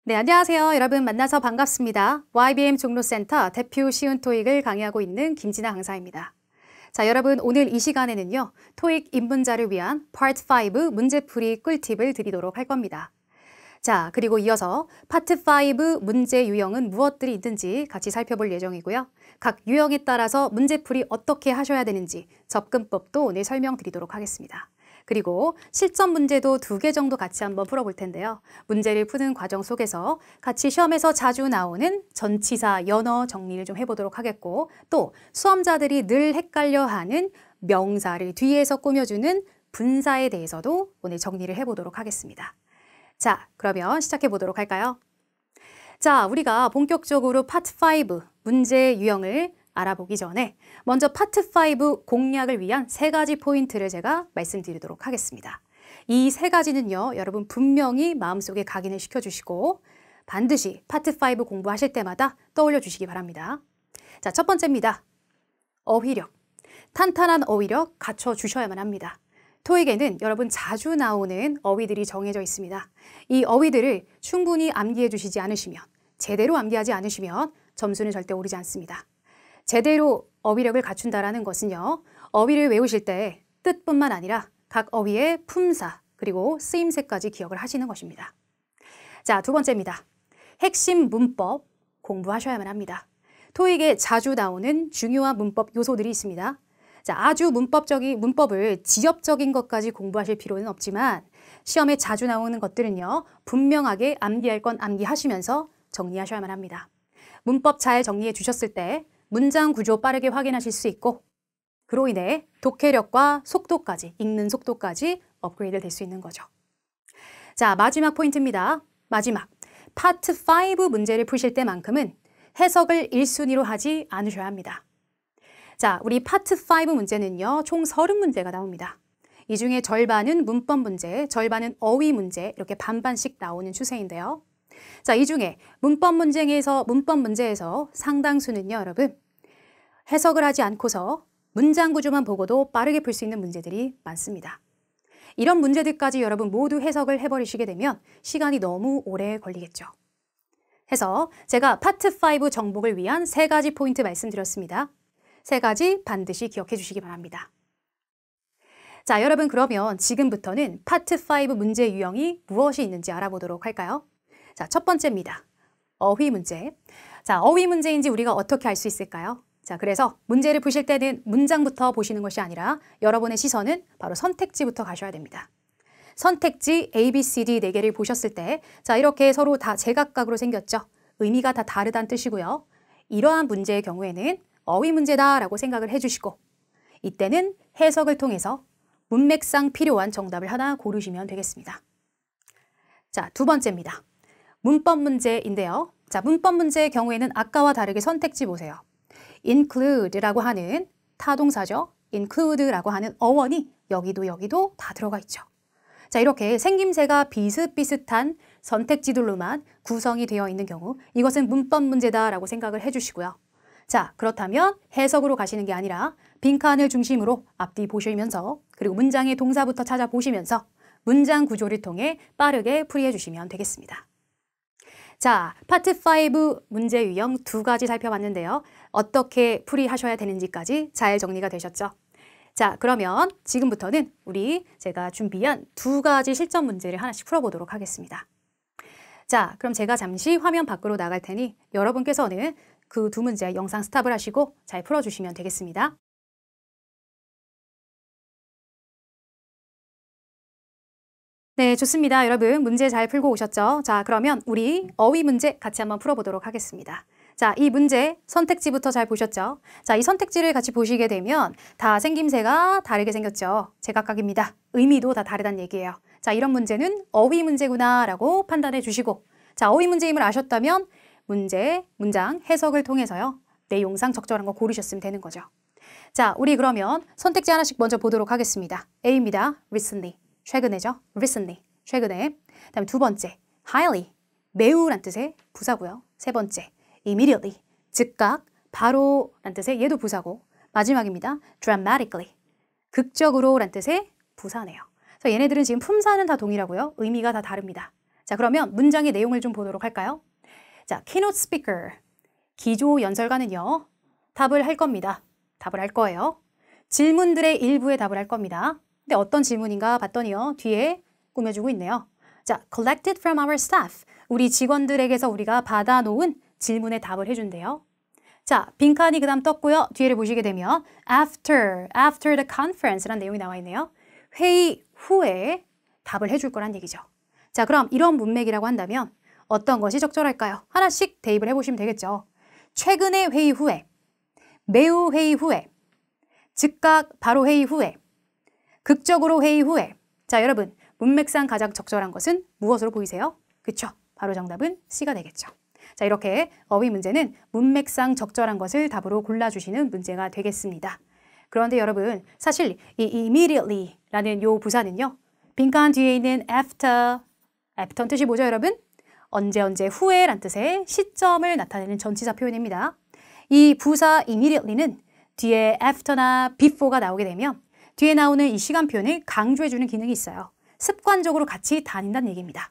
네, 안녕하세요. 여러분 만나서 반갑습니다. YBM 종로센터 대표 쉬운 토익을 강의하고 있는 김진아 강사입니다. 자, 여러분 오늘 이 시간에는요. 토익 입문자를 위한 파트 5 문제풀이 꿀팁을 드리도록 할 겁니다. 자, 그리고 이어서 파트 5 문제 유형은 무엇들이 있는지 같이 살펴볼 예정이고요. 각 유형에 따라서 문제풀이 어떻게 하셔야 되는지 접근법도 오늘 설명드리도록 하겠습니다. 그리고 실전 문제도 2개 정도 같이 한번 풀어볼 텐데요. 문제를 푸는 과정 속에서 같이 시험에서 자주 나오는 전치사, 연어 정리를 좀 해보도록 하겠고, 또 수험자들이 늘 헷갈려하는 명사를 뒤에서 꾸며주는 분사에 대해서도 오늘 정리를 해보도록 하겠습니다. 자, 그러면 시작해 보도록 할까요? 자, 우리가 본격적으로 파트 5 문제 유형을 알아보기 전에 먼저 파트 5 공략을 위한 3가지 포인트를 제가 말씀드리도록 하겠습니다. 이 3가지는요, 여러분 분명히 마음속에 각인을 시켜주시고 반드시 파트 5 공부하실 때마다 떠올려 주시기 바랍니다. 자, 첫 번째입니다. 어휘력. 탄탄한 어휘력 갖춰주셔야만 합니다. 토익에는 여러분 자주 나오는 어휘들이 정해져 있습니다. 이 어휘들을 충분히 암기해 주시지 않으시면, 제대로 암기하지 않으시면 점수는 절대 오르지 않습니다. 제대로 어휘력을 갖춘다라는 것은요, 어휘를 외우실 때 뜻뿐만 아니라 각 어휘의 품사 그리고 쓰임새까지 기억을 하시는 것입니다. 자, 2번째입니다. 핵심 문법 공부하셔야만 합니다. 토익에 자주 나오는 중요한 문법 요소들이 있습니다. 자, 아주 문법을 지엽적인 것까지 공부하실 필요는 없지만 시험에 자주 나오는 것들은요, 분명하게 암기할 건 암기하시면서 정리하셔야만 합니다. 문법 잘 정리해 주셨을 때 문장 구조 빠르게 확인하실 수 있고, 그로 인해 독해력과 속도까지, 읽는 속도까지 업그레이드 될 수 있는 거죠. 자, 마지막 포인트입니다. 마지막. 파트 5 문제를 푸실 때만큼은 해석을 1순위로 하지 않으셔야 합니다. 자, 우리 파트 5 문제는요, 총 30문제가 나옵니다. 이 중에 절반은 문법 문제, 절반은 어휘 문제, 이렇게 반반씩 나오는 추세인데요. 자, 이 중에 문법 문제에서 상당수는요, 여러분, 해석을 하지 않고서 문장 구조만 보고도 빠르게 풀 수 있는 문제들이 많습니다. 이런 문제들까지 여러분 모두 해석을 해버리시게 되면 시간이 너무 오래 걸리겠죠. 해서 제가 파트 5 정복을 위한 3가지 포인트 말씀드렸습니다. 3가지 반드시 기억해 주시기 바랍니다. 자, 여러분 그러면 지금부터는 파트 5 문제 유형이 무엇이 있는지 알아보도록 할까요? 자, 첫 번째입니다. 어휘 문제. 자, 어휘 문제인지 우리가 어떻게 알 수 있을까요? 자, 그래서 문제를 푸실 때는 문장부터 보시는 것이 아니라 여러분의 시선은 바로 선택지부터 가셔야 됩니다. 선택지 A, B, C, D 4개를 보셨을 때, 자, 이렇게 서로 다 제각각으로 생겼죠. 의미가 다 다르다는 뜻이고요. 이러한 문제의 경우에는 어휘 문제다라고 생각을 해주시고, 이때는 해석을 통해서 문맥상 필요한 정답을 하나 고르시면 되겠습니다. 자, 2번째입니다. 문법 문제인데요. 자, 문법 문제의 경우에는 아까와 다르게 선택지 보세요. include라고 하는 타동사죠. include라고 하는 어원이 여기도 다 들어가 있죠. 자, 이렇게 생김새가 비슷비슷한 선택지들로만 구성이 되어 있는 경우, 이것은 문법 문제다라고 생각을 해주시고요. 자, 그렇다면 해석으로 가시는 게 아니라 빈칸을 중심으로 앞뒤 보시면서, 그리고 문장의 동사부터 찾아보시면서 문장 구조를 통해 빠르게 풀이해 주시면 되겠습니다. 자, 파트 5 문제 유형 2가지 살펴봤는데요. 어떻게 풀이하셔야 되는지까지 잘 정리가 되셨죠? 자, 그러면 지금부터는 제가 준비한 2가지 실전 문제를 하나씩 풀어보도록 하겠습니다. 자, 그럼 제가 잠시 화면 밖으로 나갈 테니 여러분께서는 그 2문제 영상 스탑을 하시고 잘 풀어주시면 되겠습니다. 네, 좋습니다. 여러분 문제 잘 풀고 오셨죠? 자, 그러면 우리 어휘 문제 같이 한번 풀어보도록 하겠습니다. 자, 이 문제 선택지부터 잘 보셨죠? 자, 이 선택지를 같이 보시게 되면 다 생김새가 다르게 생겼죠? 제각각입니다. 의미도 다 다르다는 얘기예요. 자, 이런 문제는 어휘 문제구나 라고 판단해 주시고, 자, 어휘 문제임을 아셨다면 문장 해석을 통해서요, 내용상 적절한 거 고르셨으면 되는 거죠. 자, 우리 그러면 선택지 하나씩 먼저 보도록 하겠습니다. A입니다. recently. 최근에죠. recently. 최근에. 다음에 2번째. highly. 매우란 뜻의 부사고요. 3번째. immediately. 즉각, 바로 란 뜻의 얘도 부사고, 마지막입니다. dramatically. 극적으로 란 뜻의 부사네요. 그래서 얘네들은 지금 품사는 다 동일하고요. 의미가 다 다릅니다. 자, 그러면 문장의 내용을 좀 보도록 할까요? 자, keynote speaker, 기조 연설가는요, 답을 할 겁니다. 답을 할 거예요. 질문들의 일부에 답을 할 겁니다. 근데 어떤 질문인가 봤더니요, 뒤에 꾸며주고 있네요. 자, collected from our staff, 우리 직원들에게서 우리가 받아놓은 질문에 답을 해준대요. 자, 빈칸이 그 다음 떴고요. 뒤에를 보시게 되면 after the conference라는 내용이 나와 있네요. 회의 후에 답을 해줄 거란 얘기죠. 자, 그럼 이런 문맥이라고 한다면 어떤 것이 적절할까요? 하나씩 대입을 해보시면 되겠죠. 최근의 회의 후에, 매우 회의 후에, 즉각 바로 회의 후에, 극적으로 회의 후에. 자, 여러분, 문맥상 가장 적절한 것은 무엇으로 보이세요? 그쵸? 바로 정답은 C가 되겠죠. 자, 이렇게 어휘 문제는 문맥상 적절한 것을 답으로 골라주시는 문제가 되겠습니다. 그런데 여러분, 사실 이 immediately라는 요 부사는요, 빈칸 뒤에 있는 after는 뜻이 뭐죠, 여러분? 언제 후에란 뜻의 시점을 나타내는 전치사 표현입니다. 이 부사 immediately는 뒤에 after나 before가 나오게 되면 뒤에 나오는 이 시간 표현을 강조해주는 기능이 있어요. 습관적으로 같이 다닌다는 얘기입니다.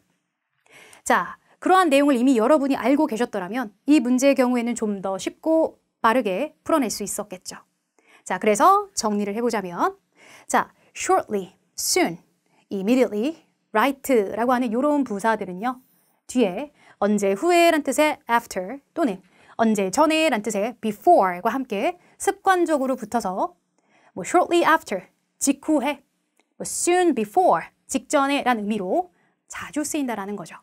자, 그러한 내용을 이미 여러분이 알고 계셨더라면 이 문제의 경우에는 좀 더 쉽고 빠르게 풀어낼 수 있었겠죠. 자, 그래서 정리를 해보자면, 자, shortly, soon, immediately, right라고 하는 이런 부사들은요, 뒤에 언제 후에란 뜻의 after 또는 언제 전에란 뜻의 before과 함께 습관적으로 붙어서 뭐 shortly after, 직후에, 뭐 soon before, 직전에 라는 의미로 자주 쓰인다라는 거죠.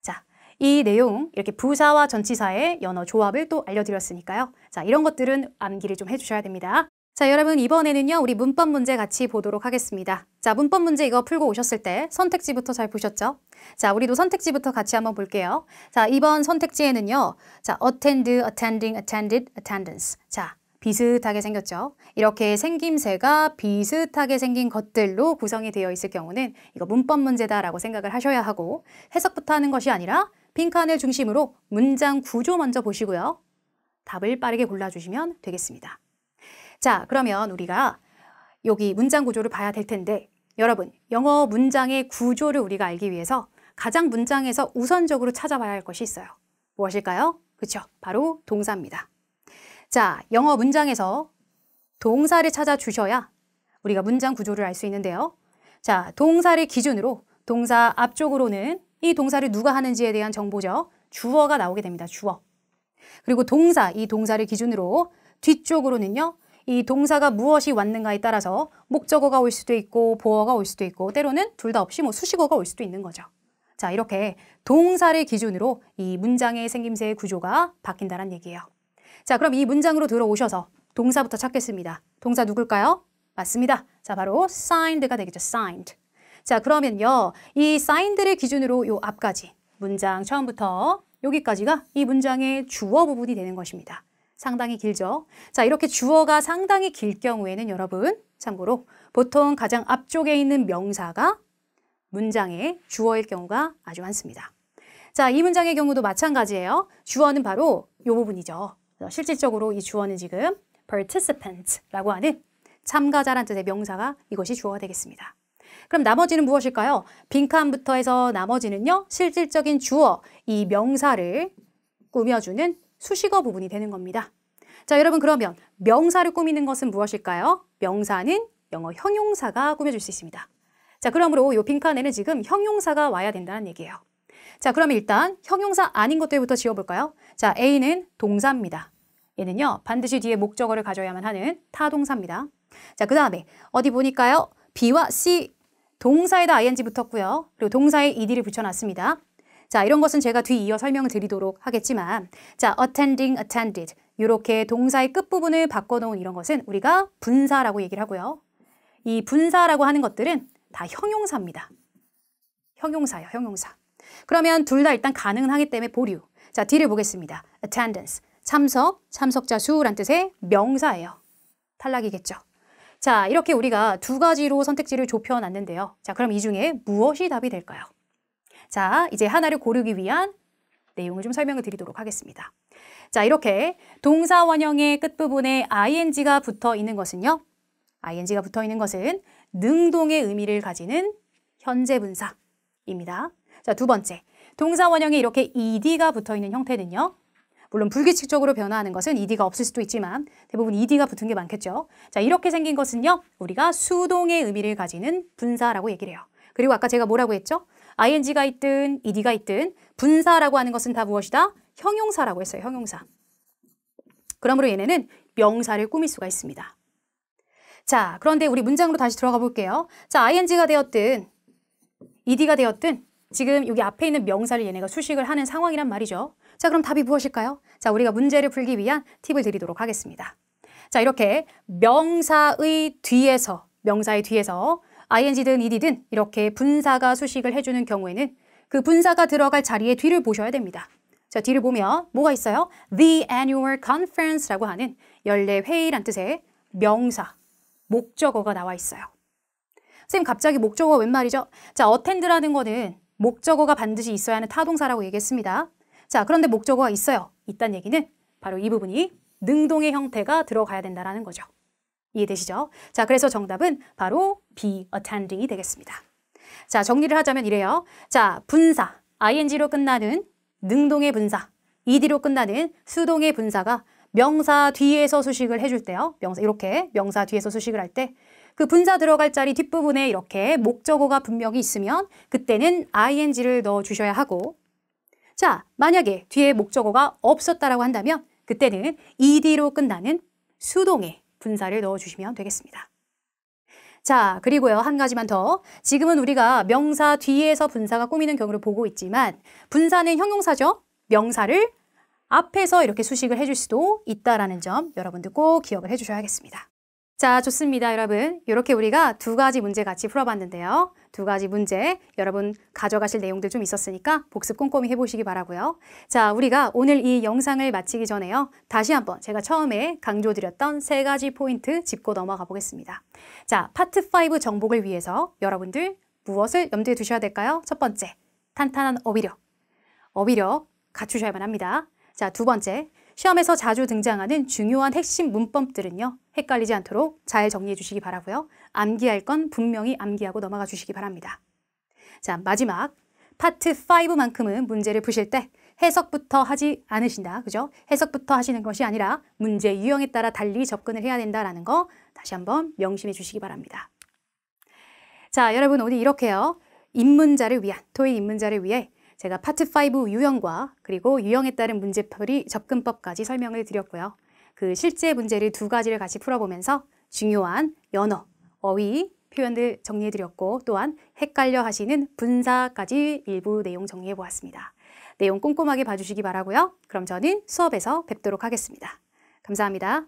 자, 이 내용 이렇게 부사와 전치사의 연어 조합을 또 알려드렸으니까요. 자, 이런 것들은 암기를 좀 해주셔야 됩니다. 자, 여러분 이번에는요, 우리 문법 문제 같이 보도록 하겠습니다. 자, 문법 문제 이거 풀고 오셨을 때 선택지부터 잘 보셨죠? 자, 우리도 선택지부터 같이 한번 볼게요. 자, 이번 선택지에는요, 자, attend, attending, attended, attendance. 자, 비슷하게 생겼죠? 이렇게 생김새가 비슷하게 생긴 것들로 구성이 되어 있을 경우는 이거 문법 문제다라고 생각을 하셔야 하고, 해석부터 하는 것이 아니라 빈칸을 중심으로 문장 구조 먼저 보시고요. 답을 빠르게 골라주시면 되겠습니다. 자, 그러면 우리가 여기 문장 구조를 봐야 될 텐데, 여러분, 영어 문장의 구조를 우리가 알기 위해서 가장 문장에서 우선적으로 찾아봐야 할 것이 있어요. 무엇일까요? 그쵸? 바로 동사입니다. 자, 영어 문장에서 동사를 찾아주셔야 우리가 문장 구조를 알 수 있는데요. 자, 동사를 기준으로 동사 앞쪽으로는 이 동사를 누가 하는지에 대한 정보죠. 주어가 나오게 됩니다. 주어. 그리고 동사, 이 동사를 기준으로 뒤쪽으로는요. 이 동사가 무엇이 왔는가에 따라서 목적어가 올 수도 있고 보어가 올 수도 있고 때로는 둘 다 없이 뭐 수식어가 올 수도 있는 거죠. 자, 이렇게 동사를 기준으로 이 문장의 생김새의 구조가 바뀐다는 얘기예요. 자, 그럼 이 문장으로 들어오셔서 동사부터 찾겠습니다. 동사 누굴까요? 맞습니다. 자, 바로 signed가 되겠죠. signed. 자, 그러면요. 이 signed를 기준으로 요 앞까지 문장 처음부터 여기까지가 이 문장의 주어 부분이 되는 것입니다. 상당히 길죠? 자, 이렇게 주어가 상당히 길 경우에는 여러분, 참고로 보통 가장 앞쪽에 있는 명사가 문장의 주어일 경우가 아주 많습니다. 자, 이 문장의 경우도 마찬가지예요. 주어는 바로 이 부분이죠. 실질적으로 이 주어는 지금 participant라고 하는 참가자란 뜻의 명사가 이것이 주어가 되겠습니다. 그럼 나머지는 무엇일까요? 빈칸부터 해서 나머지는요, 실질적인 주어, 이 명사를 꾸며주는 수식어 부분이 되는 겁니다. 자, 여러분 그러면 명사를 꾸미는 것은 무엇일까요? 명사는 영어 형용사가 꾸며줄 수 있습니다. 자, 그러므로 이 빈칸에는 지금 형용사가 와야 된다는 얘기예요. 자, 그러면 일단 형용사 아닌 것들부터 지워볼까요? 자, A는 동사입니다. 얘는요, 반드시 뒤에 목적어를 가져야만 하는 타동사입니다. 자, 그 다음에 어디 보니까요? B와 C, 동사에다 ing 붙었고요. 그리고 동사에 ed를 붙여놨습니다. 자, 이런 것은 제가 뒤이어 설명을 드리도록 하겠지만, 자, attending, attended 이렇게 동사의 끝부분을 바꿔놓은 이런 것은 우리가 분사라고 얘기를 하고요. 이 분사라고 하는 것들은 다 형용사입니다. 형용사예요, 형용사. 그러면 둘 다 일단 가능은 하기 때문에 보류. 자, 뒤를 보겠습니다. attendance, 참석, 참석자 수란 뜻의 명사예요. 탈락이겠죠. 자, 이렇게 우리가 두 가지로 선택지를 좁혀놨는데요. 자, 그럼 이 중에 무엇이 답이 될까요? 자, 이제 하나를 고르기 위한 내용을 좀 설명을 드리도록 하겠습니다. 자, 이렇게 동사 원형의 끝부분에 ing가 붙어 있는 것은요. ing가 붙어 있는 것은 능동의 의미를 가지는 현재 분사입니다. 자, 두 번째, 동사 원형에 이렇게 ed가 붙어있는 형태는요. 물론 불규칙적으로 변화하는 것은 ed가 없을 수도 있지만 대부분 ed가 붙은 게 많겠죠. 자, 이렇게 생긴 것은요. 우리가 수동의 의미를 가지는 분사라고 얘기를 해요. 그리고 아까 제가 뭐라고 했죠? ing가 있든 ed가 있든 분사라고 하는 것은 다 무엇이다? 형용사라고 했어요. 형용사. 그러므로 얘네는 명사를 꾸밀 수가 있습니다. 자, 그런데 우리 문장으로 다시 들어가 볼게요. 자, ing가 되었든 ed가 되었든 지금 여기 앞에 있는 명사를 얘네가 수식을 하는 상황이란 말이죠. 자, 그럼 답이 무엇일까요? 자, 우리가 문제를 풀기 위한 팁을 드리도록 하겠습니다. 자, 이렇게 명사의 뒤에서 ing든 ed든 이렇게 분사가 수식을 해주는 경우에는 그 분사가 들어갈 자리의 뒤를 보셔야 됩니다. 자, 뒤를 보면 뭐가 있어요? The Annual Conference라고 하는 연례 회의란 뜻의 명사, 목적어가 나와 있어요. 선생님, 갑자기 목적어가 웬 말이죠? 자, attend라는 거는 목적어가 반드시 있어야 하는 타동사라고 얘기했습니다. 자, 그런데 목적어가 있어요. 있다는 얘기는 바로 이 부분이 능동의 형태가 들어가야 된다는 거죠. 이해되시죠? 자, 그래서 정답은 바로 be attending이 되겠습니다. 자, 정리를 하자면 이래요. 자, 분사, ing로 끝나는 능동의 분사, ed로 끝나는 수동의 분사가 명사 뒤에서 수식을 해줄 때요. 이렇게 명사 뒤에서 수식을 할 때 그 분사 들어갈 자리 뒷부분에 이렇게 목적어가 분명히 있으면 그때는 ing를 넣어주셔야 하고, 자, 만약에 뒤에 목적어가 없었다라고 한다면 그때는 ed로 끝나는 수동의 분사를 넣어주시면 되겠습니다. 자, 그리고요, 한 가지만 더. 지금은 우리가 명사 뒤에서 분사가 꾸미는 경우를 보고 있지만 분사는 형용사죠. 명사를 앞에서 이렇게 수식을 해줄 수도 있다라는 점 여러분들 꼭 기억을 해주셔야겠습니다. 자, 좋습니다, 여러분. 이렇게 우리가 두 가지 문제 같이 풀어봤는데요. 두 가지 문제 여러분 가져가실 내용들 좀 있었으니까 복습 꼼꼼히 해보시기 바라고요. 자, 우리가 오늘 이 영상을 마치기 전에요. 다시 한번 제가 처음에 강조드렸던 세 가지 포인트 짚고 넘어가 보겠습니다. 자, 파트 5 정복을 위해서 여러분들 무엇을 염두에 두셔야 될까요? 첫 번째, 탄탄한 어휘력. 어휘력 갖추셔야만 합니다. 자, 두 번째, 시험에서 자주 등장하는 중요한 핵심 문법들은요. 헷갈리지 않도록 잘 정리해 주시기 바라고요. 암기할 건 분명히 암기하고 넘어가 주시기 바랍니다. 자, 마지막 파트 5만큼은 문제를 푸실 때 해석부터 하지 않으신다. 그죠? 해석부터 하시는 것이 아니라 문제 유형에 따라 달리 접근을 해야 된다라는 거 다시 한번 명심해 주시기 바랍니다. 자, 여러분 오늘 이렇게요. 입문자를 위한, 토익 입문자를 위해 제가 파트 5 유형과 그리고 유형에 따른 문제풀이 접근법까지 설명을 드렸고요. 그 실제 문제를 두 가지를 같이 풀어보면서 중요한 연어, 어휘 표현들 정리해드렸고 또한 헷갈려 하시는 분사까지 일부 내용 정리해보았습니다. 내용 꼼꼼하게 봐주시기 바라고요. 그럼 저는 수업에서 뵙도록 하겠습니다. 감사합니다.